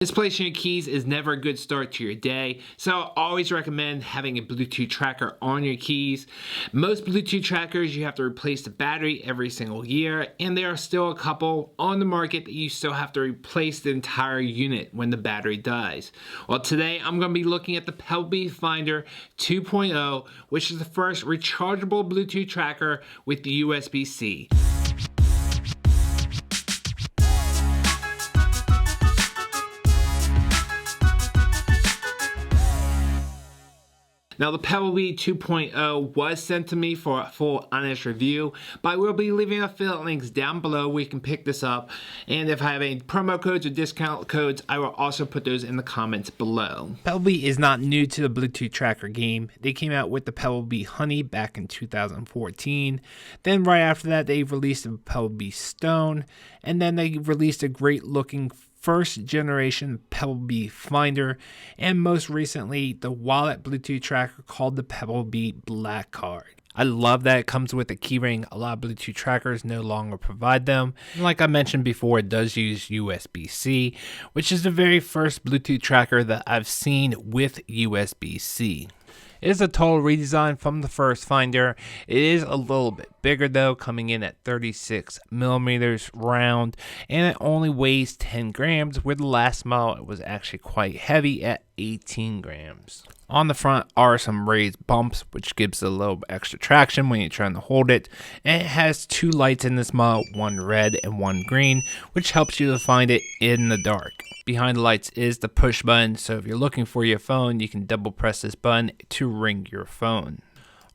Misplacing your keys is never a good start to your day, so I always recommend having a Bluetooth tracker on your keys. Most Bluetooth trackers, you have to replace the battery every single year, and there are still a couple on the market that you still have to replace the entire unit when the battery dies. Well, today I'm going to be looking at the Pebblebee Finder 2.0, which is the first rechargeable Bluetooth tracker with the USB-C. Now, the Pebblebee 2.0 was sent to me for a full honest review, but I will be leaving affiliate links down below where you can pick this up. And if I have any promo codes or discount codes, I will also put those in the comments below. Pebblebee is not new to the Bluetooth tracker game. They came out with the Pebblebee Honey back in 2014. Then right after that, they released the Pebblebee Stone. And then they released a great looking first generation Pebblebee Finder, and most recently the wallet Bluetooth tracker called the Pebblebee BlackCard. I love that it comes with a keyring. A lot of Bluetooth trackers no longer provide them. And like I mentioned before, it does use USB-C, which is the very first Bluetooth tracker that I've seen with USB-C. It is a total redesign from the first Finder. It is a little bit bigger though, coming in at 36 millimeters round, and it only weighs 10 grams, where the last model it was actually quite heavy at 18 grams. On the front are some raised bumps, which gives it a little extra traction when you're trying to hold it. And it has two lights in this model, one red and one green, which helps you to find it in the dark. Behind the lights is the push button, so if you're looking for your phone, you can double press this button to ring your phone.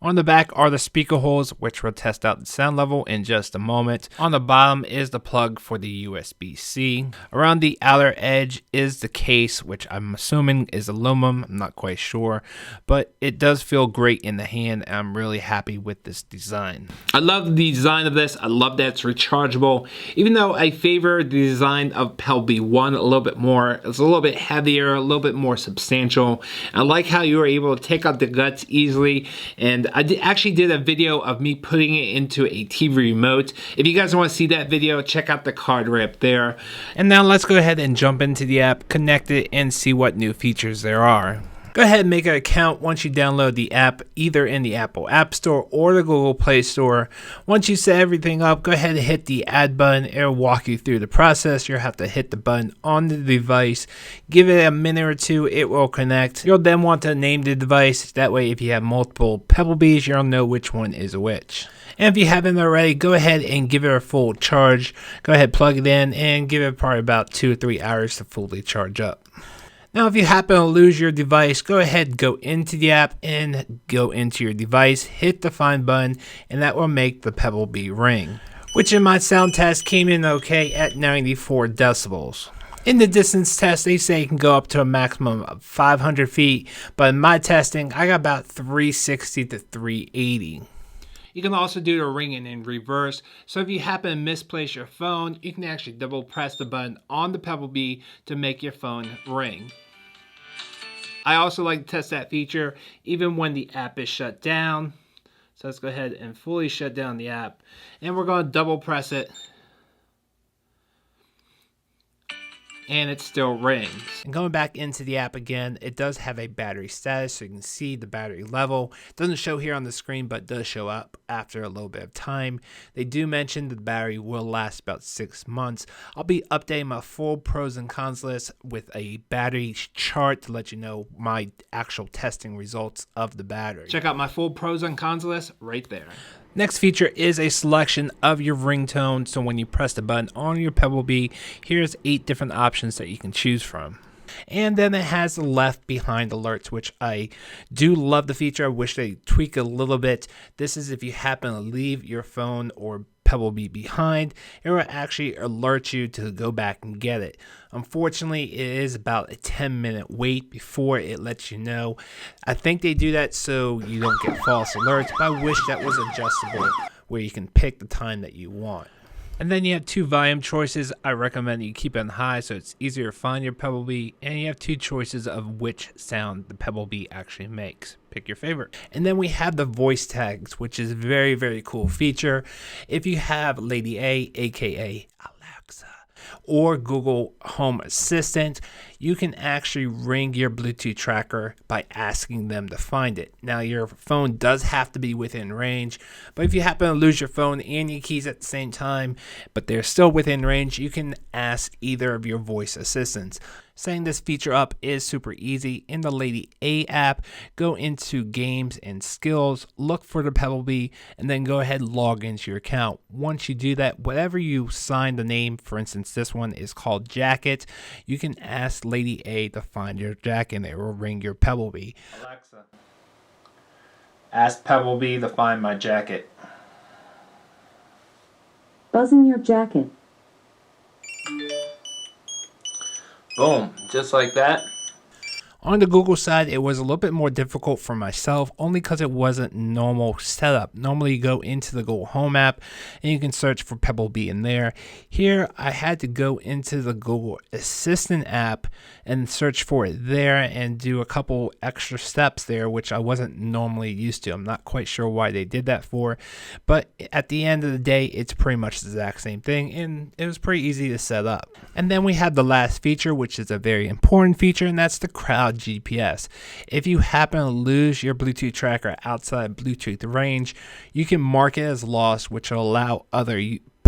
On the back are the speaker holes, which we'll test out the sound level in just a moment. On the bottom is the plug for the USB-C. Around the outer edge is the case, which I'm assuming is aluminum. I'm not quite sure, but it does feel great in the hand, and I'm really happy with this design. I love the design of this. I love that it's rechargeable. Even though I favor the design of Pebblebee 1 a little bit more, it's a little bit heavier, a little bit more substantial. I like how you were able to take out the guts easily, and I actually did a video of me putting it into a TV remote. If you guys want to see that video, check out the card right up there. And now let's go ahead and jump into the app, connect it, and see what new features there are. Go ahead and make an account once you download the app, either in the Apple App Store or the Google Play Store. Once you set everything up, go ahead and hit the add button. It'll walk you through the process. You'll have to hit the button on the device. Give it a minute or two, it will connect. You'll then want to name the device. That way, if you have multiple Pebblebees, you'll know which one is which. And if you haven't already, go ahead and give it a full charge. Go ahead, plug it in, and give it probably about 2 or 3 hours to fully charge up. Now, if you happen to lose your device, go ahead, go into the app and go into your device, hit the find button, and that will make the Pebblebee ring, which in my sound test came in okay at 94 decibels. In the distance test, they say it can go up to a maximum of 500 feet, but in my testing, I got about 360 to 380. You can also do the ringing in reverse, so if you happen to misplace your phone, you can actually double press the button on the Pebblebee to make your phone ring. I also like to test that feature even when the app is shut down. So let's go ahead and fully shut down the app, and we're going to double press it, and it still rings. And going back into the app again, it does have a battery status, so you can see the battery level. It doesn't show here on the screen, but does show up after a little bit of time. They do mention the battery will last about 6 months. I'll be updating my full pros and cons list with a battery chart to let you know my actual testing results of the battery. Check out my full pros and cons list right there. Next feature is a selection of your ringtone. So when you press the button on your Pebblebee, here's 8 different options that you can choose from. And then it has the left behind alerts, which I do love the feature. I wish they tweak a little bit. This is if you happen to leave your phone or Pebblebee behind, it will actually alert you to go back and get it. Unfortunately, it is about a 10-minute wait before it lets you know. I think they do that so you don't get false alerts, but I wish that was adjustable where you can pick the time that you want. And then you have 2 volume choices. I recommend you keep it on high so it's easier to find your Pebblebee. And you have 2 choices of which sound the Pebblebee actually makes. Pick your favorite. And then we have the voice tags, which is a very, very cool feature. If you have Lady A, aka Alexa, or Google Home Assistant, you can actually ring your Bluetooth tracker by asking them to find it. Now, your phone does have to be within range, but if you happen to lose your phone and your keys at the same time, but they're still within range, you can ask either of your voice assistants. Setting this feature up is super easy. In the Lady A app, go into Games and Skills, look for the Pebblebee, and then go ahead and log into your account. Once you do that, whatever you sign the name, for instance, this one is called Jacket, you can ask Lady A to find your jacket and it will ring your Pebblebee. Alexa, ask Pebblebee to find my jacket. Buzzing your jacket. Boom, just like that. On the Google side, it was a little bit more difficult for myself, only because it wasn't normal setup. Normally you go into the Google Home app and you can search for Pebblebee in there. Here, I had to go into the Google Assistant app and search for it there and do a couple extra steps there, which I wasn't normally used to. I'm not quite sure why they did that for, but at the end of the day, it's pretty much the exact same thing, and it was pretty easy to set up. And then we had the last feature, which is a very important feature, and that's the crowd GPS. If you happen to lose your Bluetooth tracker outside Bluetooth range, you can mark it as lost, which will allow other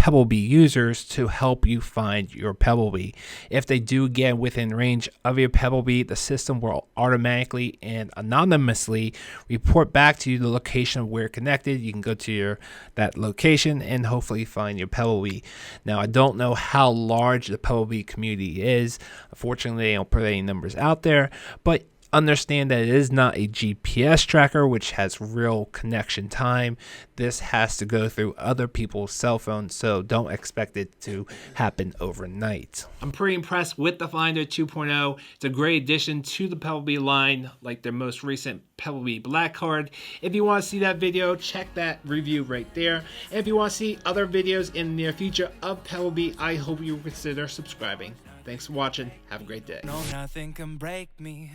Pebblebee users to help you find your Pebblebee. If they do get within range of your Pebblebee, the system will automatically and anonymously report back to you the location of where connected. You can go to that location and hopefully find your Pebblebee. Now, I don't know how large the Pebblebee community is. Unfortunately, they don't put any numbers out there, but understand that it is not a GPS tracker, which has real connection time. This has to go through other people's cell phones, so don't expect it to happen overnight. I'm pretty impressed with the Finder 2.0. It's a great addition to the Pebblebee line, like their most recent Pebblebee BlackCard. If you want to see that video, check that review right there. And if you want to see other videos in the near future of Pebblebee, I hope you consider subscribing. Thanks for watching. Have a great day. No, nothing can break me.